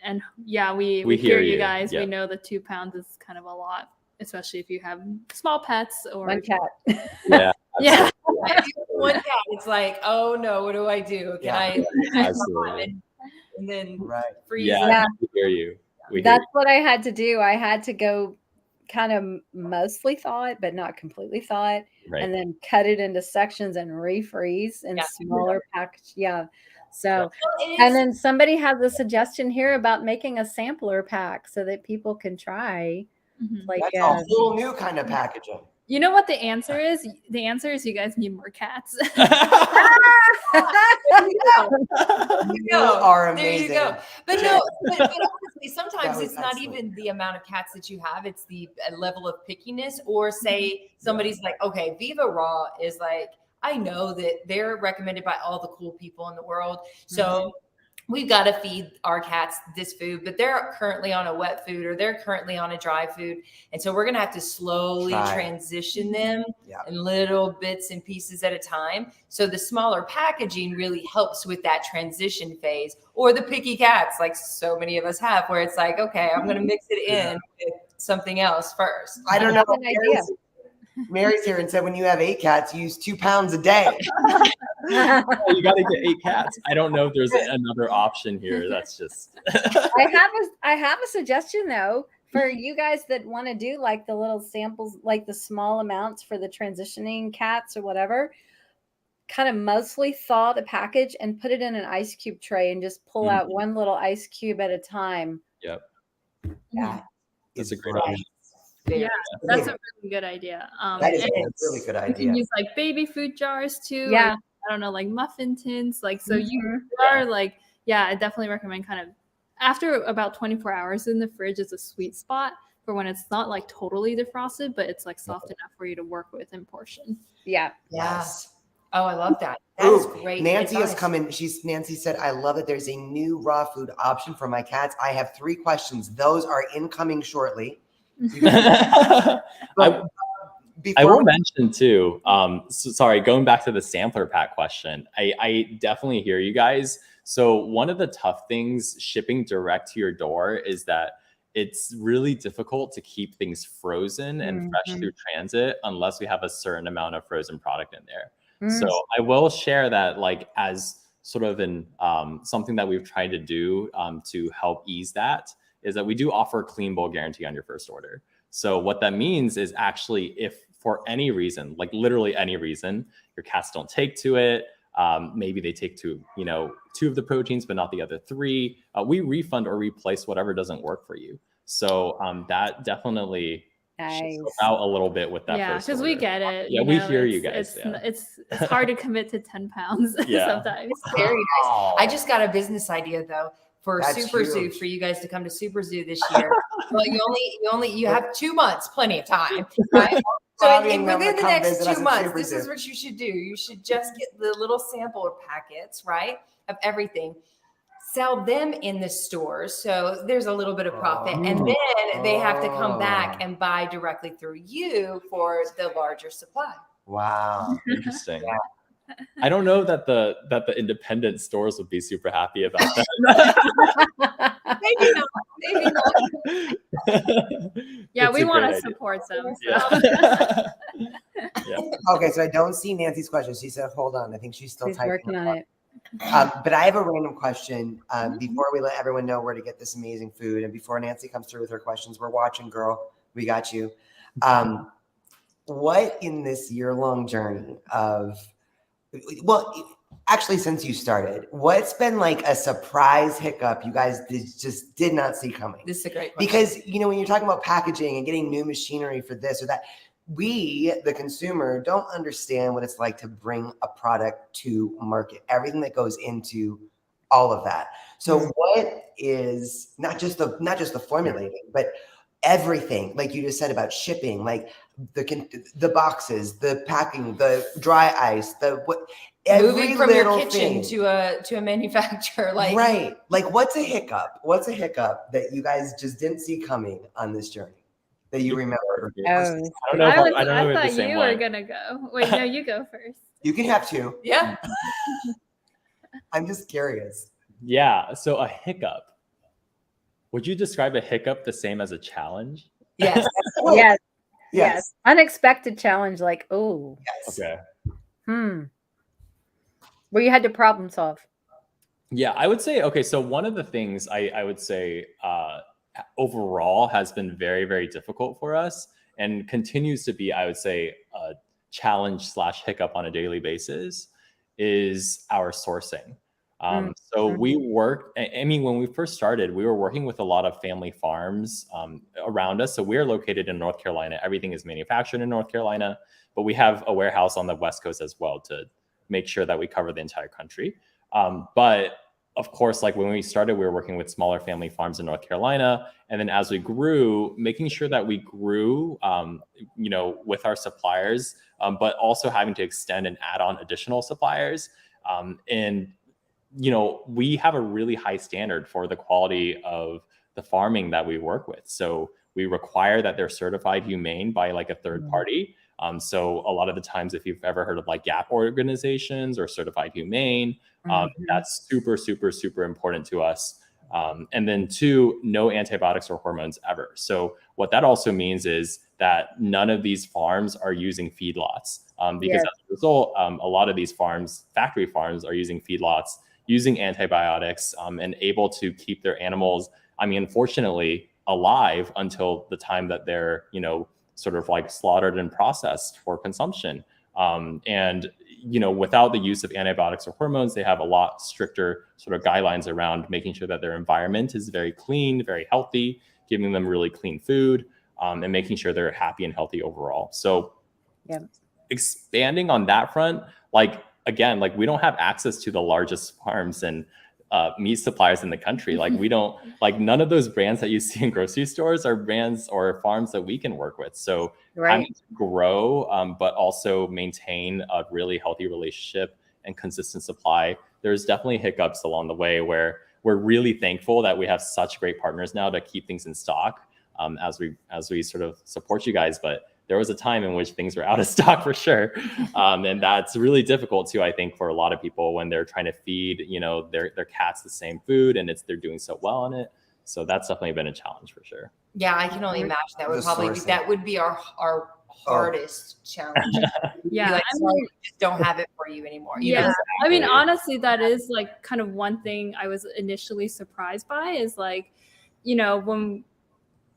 And yeah, we hear you guys. We know the 2 pounds is kind of a lot, especially if you have small pets or 1 cat. Yeah. Yeah. One cat, it's like, oh no, what do I do? Can I Absolutely. and then freeze? Yeah, we hear you. That's what I had to do. I had to go kind of mostly thaw it, but not completely thaw it, and then cut it into sections and refreeze in smaller package. Yeah. So, and then somebody has a suggestion here about making a sampler pack so that people can try. Like that's a whole new kind of packaging. You know what the answer is? The answer is you guys need more cats. You are amazing. There you go. But no, but honestly, sometimes it's not even the amount of cats that you have, it's the level of pickiness. Or say somebody's like, okay, Viva Raw is like, I know that they're recommended by all the cool people in the world. So we've got to feed our cats this food, but they're currently on a wet food or they're currently on a dry food. And so we're going to have to slowly transition them in little bits and pieces at a time. So the smaller packaging really helps with that transition phase. Or the picky cats, like so many of us have, where it's like, okay, I'm going to mix it in with something else first. I don't know. Mary's here and said when you have 8 cats, you use 2 pounds a day. You got to get 8 cats. I don't know if there's another option here. That's just. I have a suggestion though for you guys that want to do like the little samples, like the small amounts for the transitioning cats or whatever. Kind of mostly thaw the package and put it in an ice cube tray and just pull out one little ice cube at a time. Yep. Yeah, that's a great option. Yeah, that's a really good idea. That is a really good idea. You can use like baby food jars too. Yeah. Like, I don't know, like muffin tins. Like, so you are like, I definitely recommend kind of after about 24 hours in the fridge is a sweet spot for when it's not like totally defrosted, but it's like soft enough for you to work with in portion. Yeah. Yes. Oh, I love that. That's great. Nancy has come in. Nancy said, I love it. There's a new raw food option for my cats. I have 3 questions. Those are incoming shortly. I will mention too, sorry, going back to the sampler pack question, I definitely hear you guys. So one of the tough things shipping direct to your door is that it's really difficult to keep things frozen and fresh through transit unless we have a certain amount of frozen product in there. So I will share that like as sort of an something that we've tried to do to help ease that is that we do offer a clean bowl guarantee on your first order. So what that means is actually if for any reason, like literally any reason, your cats don't take to it, maybe they take to, 2 of the proteins, but not the other 3, we refund or replace whatever doesn't work for you. So that definitely helps out a little bit with that. Yeah, because we get it. Yeah, we hear you guys. It's hard to commit to 10 pounds sometimes. Very nice. I just got a business idea though. For Super Zoo, for you guys to come to Super Zoo this year. Well, you have 2 months, plenty of time, right? So within the next 2 months, this is what you should do. You should just get the little sample packets, right, of everything. sell them in the stores. So there's a little bit of profit. And then they have to come back and buy directly through you for the larger supply. Wow. Interesting. Yeah. I don't know that the independent stores would be super happy about that. Maybe not. Maybe not. Yeah, It's we a want great to idea. support them. So. Yeah. Yeah. Okay, so I don't see Nancy's question. She said, hold on. I think she's still She's typing. working on it. But I have a random question before we let everyone know where to get this amazing food. And before Nancy comes through with her questions, we're watching, girl. We got you. What in this year-long journey of, well, actually, since you started, what's been like a surprise hiccup you guys just did not see coming? This is a great question. Because, you know, when you're talking about packaging and getting new machinery for this or that, we, the consumer, don't understand what it's like to bring a product to market, everything that goes into all of that. So what is not just the formulating, but everything, like you just said about shipping, like the boxes, the packing, the dry ice, moving from your kitchen to a manufacturer, like right. Like what's a hiccup? What's a hiccup that you guys just didn't see coming on this journey that you remember? Oh, I don't know. I thought you were way. gonna go. Wait, no, you go first. You can have two. yeah. I'm just curious. Yeah. So a hiccup. Would you describe a hiccup the same as a challenge? Yes. yes. Unexpected challenge, like, oh. Yes. Okay. Where you had to problem solve. Yeah, I would say, okay, so one of the things I would say overall has been very, very difficult for us and continues to be, I would say, a challenge / hiccup on a daily basis is our sourcing. So we work, I mean, when we first started, we were working with a lot of family farms around us. So we're located in North Carolina. Everything is manufactured in North Carolina, but we have a warehouse on the West Coast as well to make sure that we cover the entire country. But of course, like when we started, we were working with smaller family farms in North Carolina. And then as we grew, making sure that we grew, you know, with our suppliers, but also having to extend and add on additional suppliers. And you know, we have a really high standard for the quality of the farming that we work with. So we require that they're certified humane by like a third party. So a lot of the times, if you've ever heard of like GAP organizations or certified humane, that's super, super, super important to us. And then 2, no antibiotics or hormones ever. So what that also means is that none of these farms are using feedlots because as a result, a lot of these farms, factory farms, are using feedlots, using antibiotics, and able to keep their animals, I mean, unfortunately, alive until the time that they're, you know, sort of like slaughtered and processed for consumption. And, you know, without the use of antibiotics or hormones, they have a lot stricter sort of guidelines around making sure that their environment is very clean, very healthy, giving them really clean food, and making sure they're happy and healthy overall. So expanding on that front, like, again, like we don't have access to the largest farms and meat suppliers in the country. Like we don't, like none of those brands that you see in grocery stores are brands or farms that we can work with. So having to grow, but also maintain a really healthy relationship and consistent supply. There's definitely hiccups along the way where we're really thankful that we have such great partners now to keep things in stock as we sort of support you guys. But there was a time in which things were out of stock for sure. And that's really difficult too, I think, for a lot of people when they're trying to feed, you know, their cats the same food and they're doing so well on it. So that's definitely been a challenge for sure. Yeah, I can only imagine that would be our hardest challenge. Yeah, like, sorry, we just don't have it for you anymore. You know? I mean, honestly, that is like kind of one thing I was initially surprised by is like, you know, when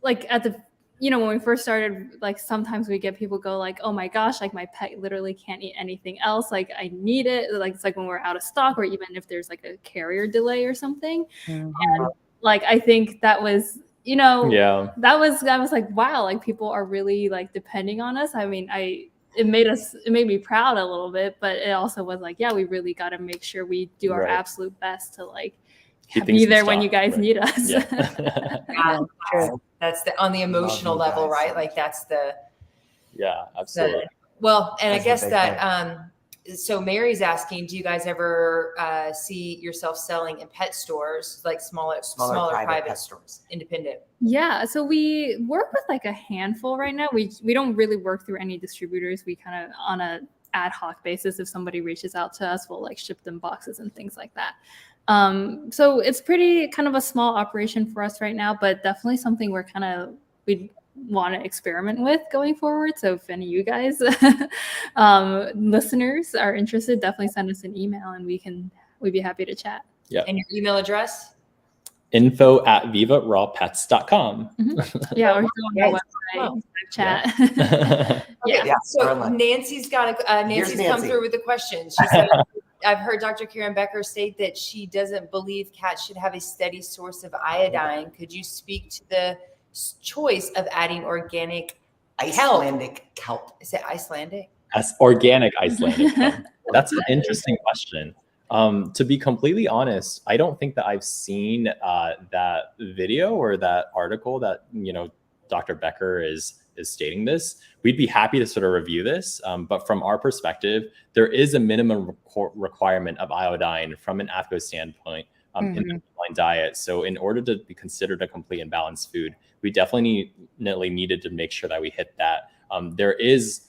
like at the when we first started, like sometimes we get people go like, oh my gosh, like my pet literally can't eat anything else. Like I need it. Like it's like when we're out of stock or even if there's like a carrier delay or something. And like, I think that was, that was like, wow, like people are really like depending on us. I mean, it made me proud a little bit, but it also was like, yeah, we really got to make sure we do our absolute best to like be there when you guys need us. That's on the emotional level, right? Like that's the absolutely. Well, and I guess that So Mary's asking, do you guys ever see yourself selling in pet stores, like smaller private pet stores, independent? Yeah, so we work with like a handful right now. We don't really work through any distributors. We kind of on a ad hoc basis. If somebody reaches out to us, we'll like ship them boxes and things like that. So it's pretty kind of a small operation for us right now, but definitely something we want to experiment with going forward. So if any of you guys listeners are interested, definitely send us an email and we'd be happy to chat. Yeah. And your email address? info@vivarawpets.com. Yeah, or go on our website, chat. Okay, so Nancy's got Nancy's come through with a question. She said, I've heard Dr. Karen Becker state that she doesn't believe cats should have a steady source of iodine. Could you speak to the choice of adding organic Icelandic kelp? Is it Icelandic? Organic Icelandic kelp. That's an interesting question. To be completely honest, I don't think that I've seen that video or that article that, Dr. Becker is stating this. We'd be happy to sort of review this. But from our perspective, there is a minimum requirement of iodine from an AFCO standpoint in the feline diet. So in order to be considered a complete and balanced food, we definitely needed to make sure that we hit that. There is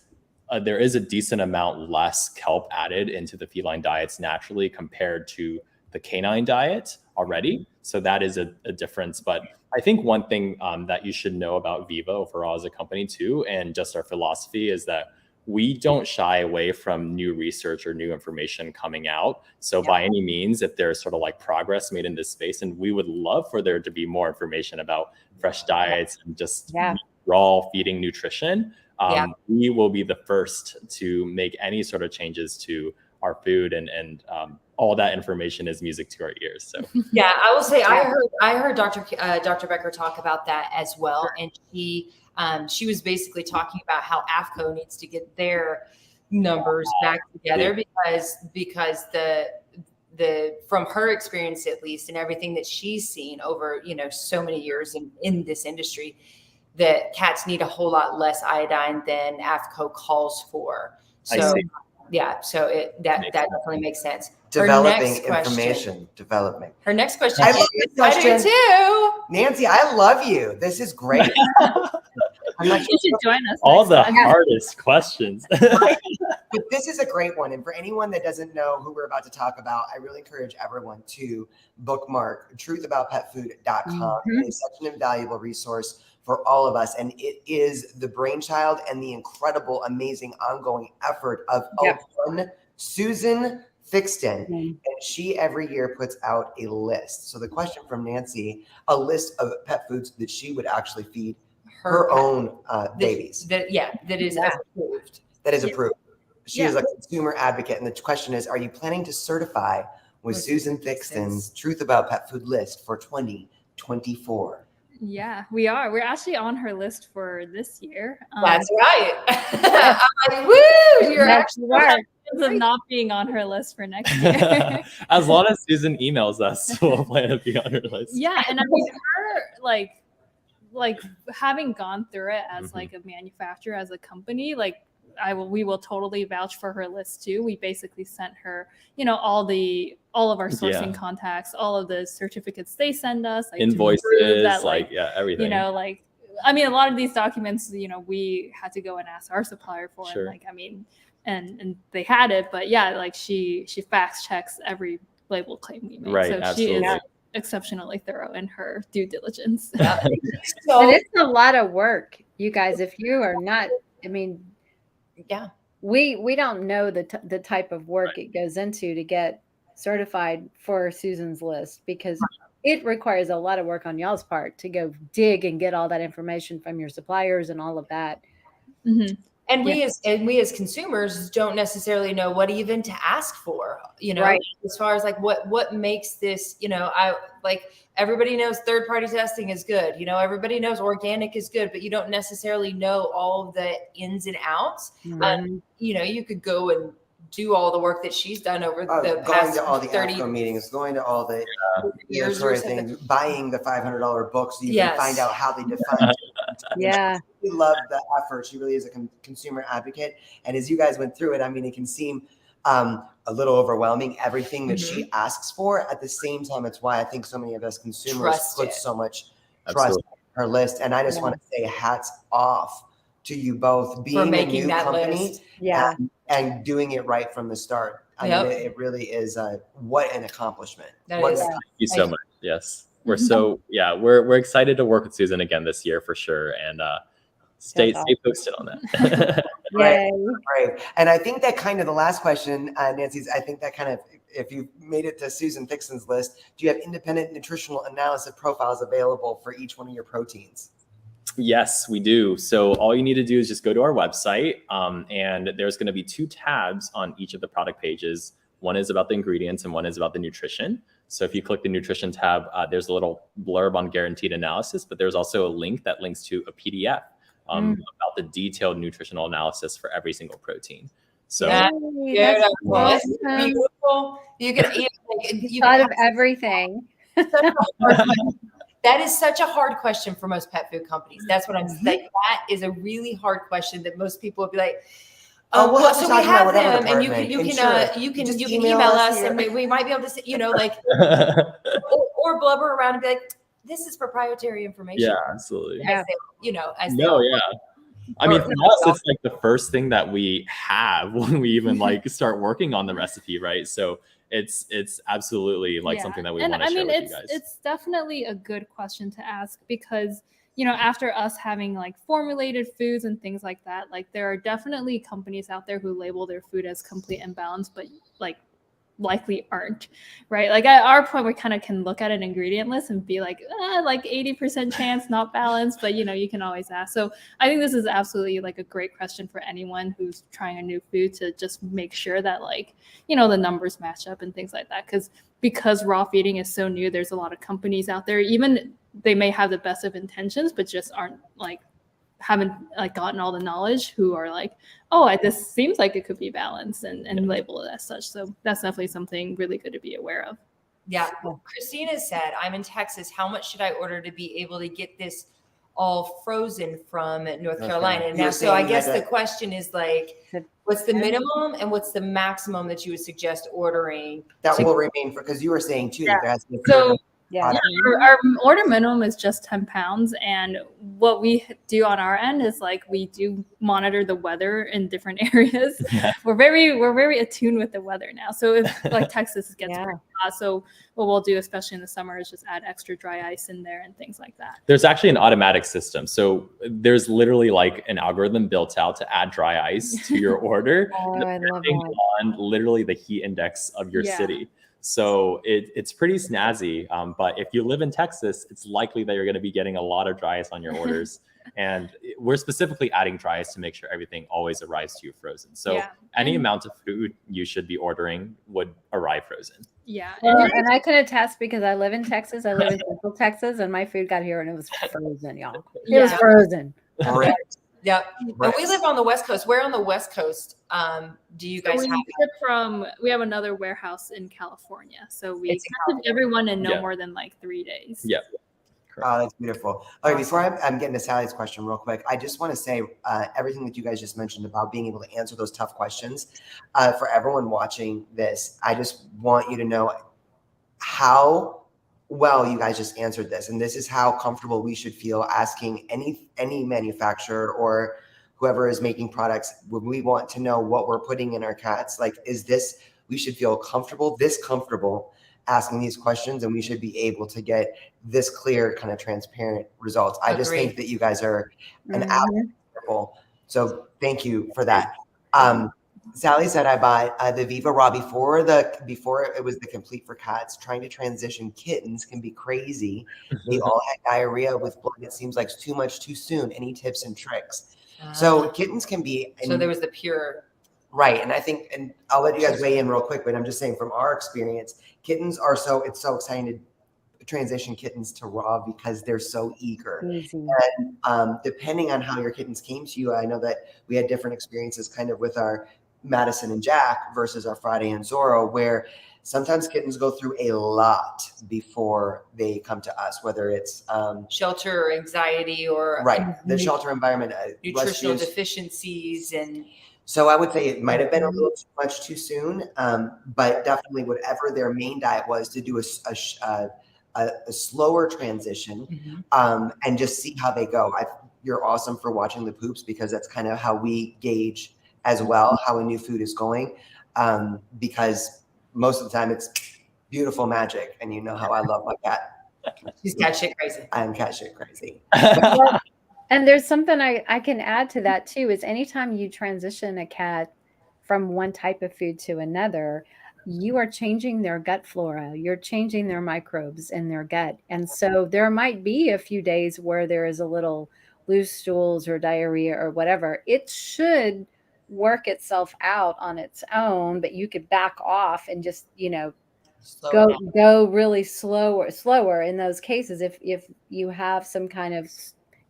a decent amount less kelp added into the feline diets naturally compared to the canine diet already. So that is a difference. But I think one thing that you should know about Viva overall as a company too, and just our philosophy, is that we don't shy away from new research or new information coming out. So by any means, if there's sort of like progress made in this space, and we would love for there to be more information about fresh diets and just raw feeding nutrition, we will be the first to make any sort of changes to our food, and all that information is music to our ears. So yeah, I will say I heard Dr. Becker talk about that as well, and she was basically talking about how AFCO needs to get their numbers back together because the from her experience at least, and everything that she's seen over so many years in this industry, that cats need a whole lot less iodine than AFCO calls for. So so that definitely makes sense. Developing information. Her next question. I love this question. I do too. Nancy, I love you. This is great. You should join us. All the hardest questions. But this is a great one. And for anyone that doesn't know who we're about to talk about, I really encourage everyone to bookmark truthaboutpetfood.com. It's such an invaluable resource for all of us. And it is the brainchild and the incredible, amazing, ongoing effort of one Susan Thixton. And she every year puts out a list. So the question from Nancy, a list of pet foods that she would actually feed her own babies. That is approved. That is approved. She is a consumer advocate. And the question is, are you planning to certify with Susan Thixton's Truth About Pet Food list for 2024? Yeah, we are. We're actually on her list for this year. That's right. I'm like, woo! You're actually right. Of not being on her list for next year. As long as Susan emails us, we'll plan to be on her list. Yeah, and I mean, her like having gone through it as like a manufacturer, as a company, like we will totally vouch for her list too. We basically sent her, all of our sourcing contacts, all of the certificates they send us, like invoices, that, everything. I mean, a lot of these documents, we had to go and ask our supplier for, and they had it, but she fact checks every label claim we make. Right, so absolutely. She is exceptionally thorough in her due diligence. But it's a lot of work, you guys. If you are not, we don't know the type of work it goes into to get certified for Susan's list, because it requires a lot of work on y'all's part to go dig and get all that information from your suppliers and all of that. And we as consumers don't necessarily know what even to ask for, as far as like what makes this, everybody knows third-party testing is good. Everybody knows organic is good, but you don't necessarily know all the ins and outs. You could go and do all the work that she's done over the past going to all the 30 AFCO meetings, going to all the years sort or of something. things, buying the $500 books so you can find out how they define it. We love the effort. She really is a consumer advocate. And as you guys went through it, it can seem a little overwhelming, everything that Mm-hmm. she asks for. At the same time, it's why I think so many of us consumers Trust put it. so much trust Absolutely. in her list. And I just want to say hats off to you both being a making new that company list. Yeah. and doing it right from the start. I Yep. mean, it really is what an accomplishment. That What is. an Thank you so much. Yes. We're excited to work with Susan again this year for sure. And stay posted on that. Right. And I think that kind of the last question, Nancy's, I think that kind of, if you made it to Susan Thixton's list, do you have independent nutritional analysis profiles available for each one of your proteins? Yes, we do. So all you need to do is just go to our website, and there's going to be 2 tabs on each of the product pages. One is about the ingredients and one is about the nutrition. So if you click the nutrition tab, there's a little blurb on guaranteed analysis, but there's also a link that links to a PDF about the detailed nutritional analysis for every single protein. So That's Beautiful. awesome. Beautiful. You can Thought of everything. That is such a hard question for most pet food companies. That's what I'm saying. That is a really hard question that most people would be like, Oh, we'll have to so talk we about have whatever them, and department. you can Just email us, here. and we might be able to say, like, or blubber around and be like, this is proprietary information. yeah, absolutely. As they, as they No, are. yeah. I mean, for us, it's like the first thing that we have when we even like start working on the recipe, right? So it's absolutely like something that we want to share with you guys. It's definitely a good question to ask because, after us having like formulated foods and things like that, like there are definitely companies out there who label their food as complete and balanced, but like likely aren't, right? Like at our point, we kind of can look at an ingredient list and be like 80% chance not balanced, but you can always ask. So I think this is absolutely like a great question for anyone who's trying a new food to just make sure that the numbers match up and things like that. Because raw feeding is so new, there's a lot of companies out there, even they may have the best of intentions, but just haven't gotten all the knowledge, who are like, this seems like it could be balanced and label it as such. So that's definitely something really good to be aware of. Yeah. Christina said, I'm in Texas. How much should I order to be able to get this all frozen from North Carolina? And now, so I guess the question is like, what's the minimum and what's the maximum that you would suggest ordering? That will remain because you were saying too, that there has to be our order minimum is just 10 pounds. And what we do on our end is we do monitor the weather in different areas. Yeah. We're very attuned with the weather now. So if Texas gets pretty hot, so what we'll do, especially in the summer, is just add extra dry ice in there and things like that. There's actually an automatic system. So there's literally an algorithm built out to add dry ice to your order. I love that. On literally the heat index of your city. So it's pretty snazzy. But if you live in Texas, it's likely that you're going to be getting a lot of dry ice on your orders. And we're specifically adding dry ice to make sure everything always arrives to you frozen. So any amount of food you should be ordering would arrive frozen. Yeah. And I can attest because I live in Texas. I live in Central Texas, and my food got here and it was frozen, y'all. It was frozen. Right. Yep. Right. And we live on the West Coast. Where on the West Coast do you guys have? We have another warehouse in California. So we have everyone in no more than 3 days. Yeah. Oh, that's beautiful. Okay, before I'm getting to Sally's question real quick, I just want to say everything that you guys just mentioned about being able to answer those tough questions. For everyone watching this, I just want you to know how well you guys just answered this. And this is how comfortable we should feel asking any manufacturer or whoever is making products when we want to know what we're putting in our cats. We should feel comfortable asking these questions, and we should be able to get this clear, kind of transparent results. I just think that you guys are an absolute. So thank you for that. Sally said, I bought the Viva Raw before it was the Complete for Cats. Trying to transition kittens can be crazy. They all had diarrhea with blood. It seems like too much too soon. Any tips and tricks? So kittens can be. So there was the pure. Right. And I think, and I'll let you guys weigh in real quick, but I'm just saying from our experience, kittens are it's so exciting to transition kittens to raw because they're so eager. And depending on how your kittens came to you, I know that we had different experiences kind of with our Madison and Jack versus our Friday and Zorro, where sometimes kittens go through a lot before they come to us, whether it's shelter or anxiety or the shelter environment, nutritional deficiencies. And So I would say it might have been a little too much too soon, but definitely whatever their main diet was, to do a slower transition, and just see how they go. You're awesome for watching the poops, because that's kind of how we gauge as well how a new food is going, because most of the time it's beautiful magic, and you know how I love my cat. She's cat shit crazy. I'm cat shit crazy. And there's something I can add to that too, is anytime you transition a cat from one type of food to another, you are changing their gut flora. You're changing their microbes in their gut. And so there might be a few days where there is a little loose stools or diarrhea or whatever. It should work itself out on its own, but you could back off and just, go really slower in those cases. If you have some kind of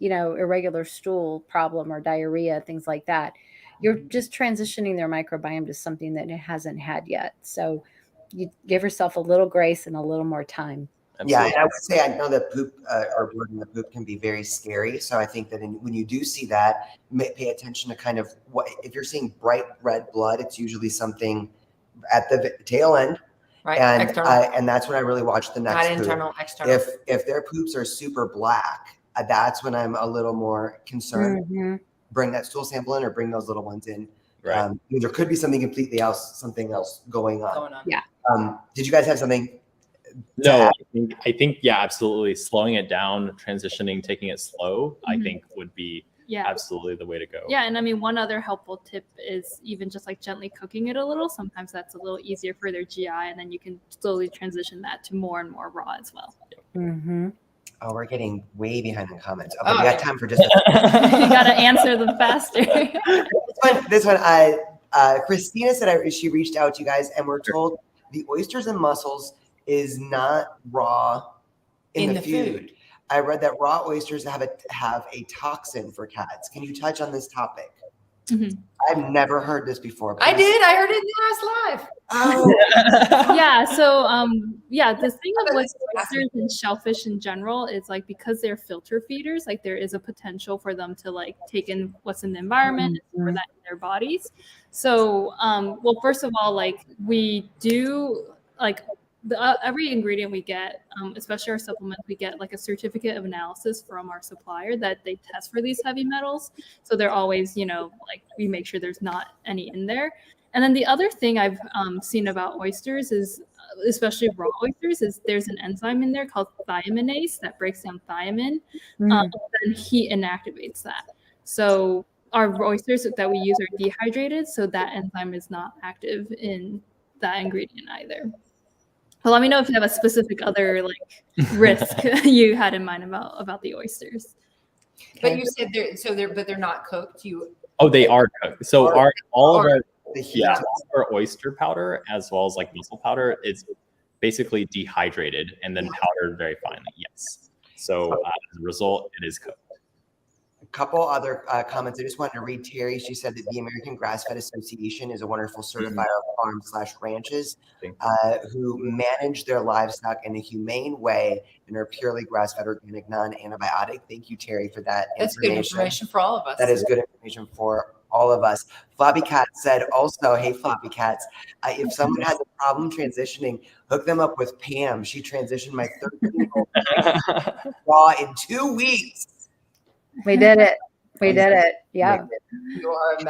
irregular stool problem or diarrhea, things like that, you're just transitioning their microbiome to something that it hasn't had yet. So you give yourself a little grace and a little more time. Absolutely. Yeah, and I would say, I know that poop or blood in the poop can be very scary. So I think that when you do see that, pay attention to kind of what, if you're seeing bright red blood, it's usually something at the tail end. Right. And that's when I really watch the next poop. Not internal, external. If their poops are super black, that's when I'm a little more concerned. Bring that stool sample in, or bring those little ones in. Right. There could be something completely else, going on. Yeah. Did you guys have something? No, I think, yeah, absolutely. Slowing it down, transitioning, taking it slow, I think would be absolutely the way to go. Yeah. And I mean, one other helpful tip is even just like gently cooking it a little. Sometimes that's a little easier for their GI, and then you can slowly transition that to more and more raw as well. Oh, we're getting way behind the comments. Okay, we got time for just you got to answer them faster. this one, Christina said she reached out to you guys, and we're told the oysters and mussels is not raw in the food. I read that raw oysters have a toxin for cats. Can you touch on this topic? I've never heard this before. I did. I heard it in the last live. Oh. Yeah. So, the thing with oysters and shellfish in general is like, because they're filter feeders, like there is a potential for them to like take in what's in the environment and store that in their bodies. So, well, first of all, like we do like every ingredient we get, especially our supplements, we get like a certificate of analysis from our supplier that they test for these heavy metals. So they're always, like we make sure there's not any in there. And then the other thing I've seen about oysters is, especially raw oysters, is there's an enzyme in there called thiaminase that breaks down thiamine, and heat inactivates that. So our oysters that we use are dehydrated, so that enzyme is not active in that ingredient either. Well, let me know if you have a specific other like risk you had in mind about the oysters. But you said but they're not cooked. They are cooked. So all of our oyster powder, as well as like mussel powder, is basically dehydrated and then powdered very finely. Yes. So as a result, it is cooked. A couple other comments. I just wanted to read Terry. She said that the American Grass-Fed Association is a wonderful certifier of farms/ranches who manage their livestock in a humane way and are purely grass-fed, organic, non-antibiotic. Thank you, Terry, for that information. That's good information for all of us. That is good information for all of us. Floppy Cat said also, hey, Floppy Cats, if someone has a problem transitioning, hook them up with Pam. She transitioned my 13-year-old raw in 2 weeks. We did it. Yeah.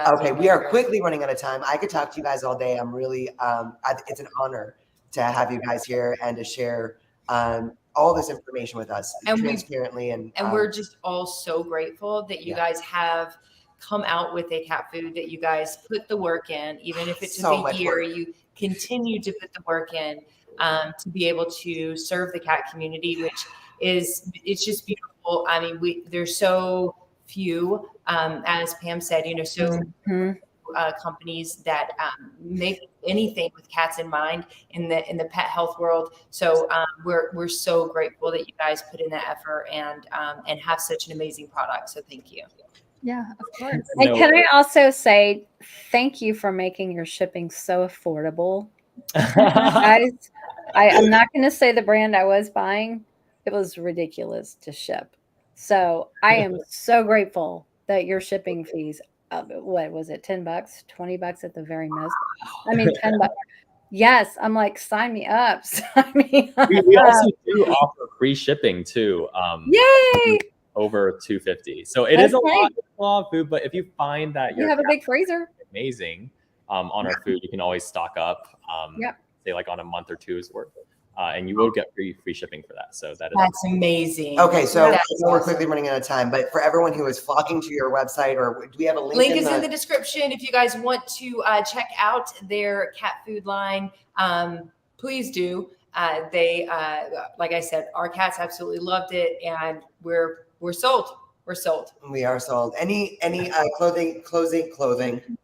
Okay, we are quickly running out of time. I could talk to you guys all day. I'm really, it's an honor to have you guys here and to share all this information with us transparently. And we're just all so grateful that you guys have come out with a cat food, that you guys put the work in, even if it took a year, you continue to put the work in to be able to serve the cat community, which it's just beautiful. I mean, there's so few, as Pam said, companies that make anything with cats in mind in the pet health world. So we're so grateful that you guys put in that effort and have such an amazing product. So thank you. Yeah, of course. And can I also say thank you for making your shipping so affordable, guys? I'm not going to say the brand I was buying. It was ridiculous to ship. So I am so grateful that your shipping fees what was it, $10, $20 at the very most. I mean, $10. Yes, I'm like, sign me up. Sign me up. We also do offer free shipping too. Yay! Over $250. So it That's is a great. lot of food, but if you find that You have a big freezer. amazing on our food, you can always stock up. Say like on a month or two's worth. And you will get free shipping for that. So that's amazing. Okay, so That's we're quickly running out of time, but for everyone who is flocking to your website, or do we have a link? Link is in the description. If you guys want to check out their cat food line, please do. They, like I said, our cats absolutely loved it, and we're sold. We're sold. We are sold. Any clothing?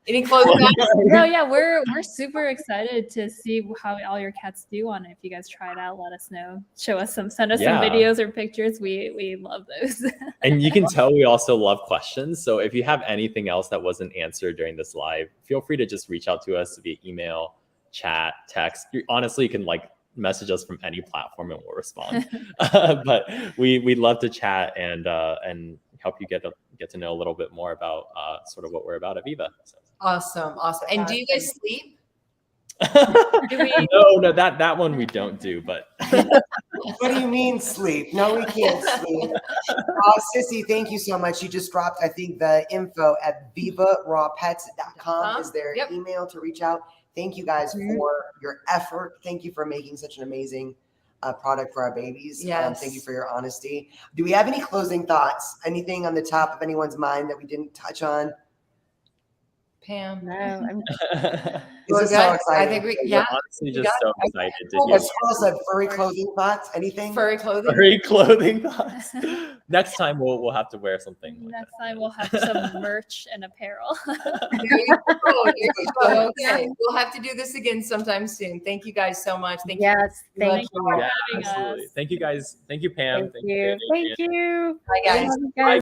Any clothing? No, yeah, we're super excited to see how all your cats do on it. If you guys try it out, let us know. Send us some videos or pictures. We love those. And you can tell we also love questions. So if you have anything else that wasn't answered during this live, feel free to just reach out to us via email, chat, text. Honestly, you can message us from any platform and we'll respond. But we'd love to chat and help you get to know a little bit more about sort of what we're about at Viva. So. Awesome. And do you guys sleep? No, that one we don't do. But what do you mean sleep? No, we can't sleep. Sissy, thank you so much. You just dropped, I think, the info at vivarawpets.com is their email to reach out. Thank you guys for your effort. Thank you for making such an amazing product for our babies. Yes. Thank you for your honesty. Do we have any closing thoughts? Anything on the top of anyone's mind that we didn't touch on? Pam? No, This is so exciting. I think we're honestly just so excited to hear. As Squirrel said, furry clothing thoughts. Anything? Furry clothing. Furry clothing thoughts. Next time we'll have to wear something. Next time we'll have some merch and apparel. Okay, we'll have to do this again sometime soon. Thank you guys so much. Thank you. Thank you. for having Absolutely. us. Thank you guys. Thank you, Pam. Thank you. Bye, guys. Bye.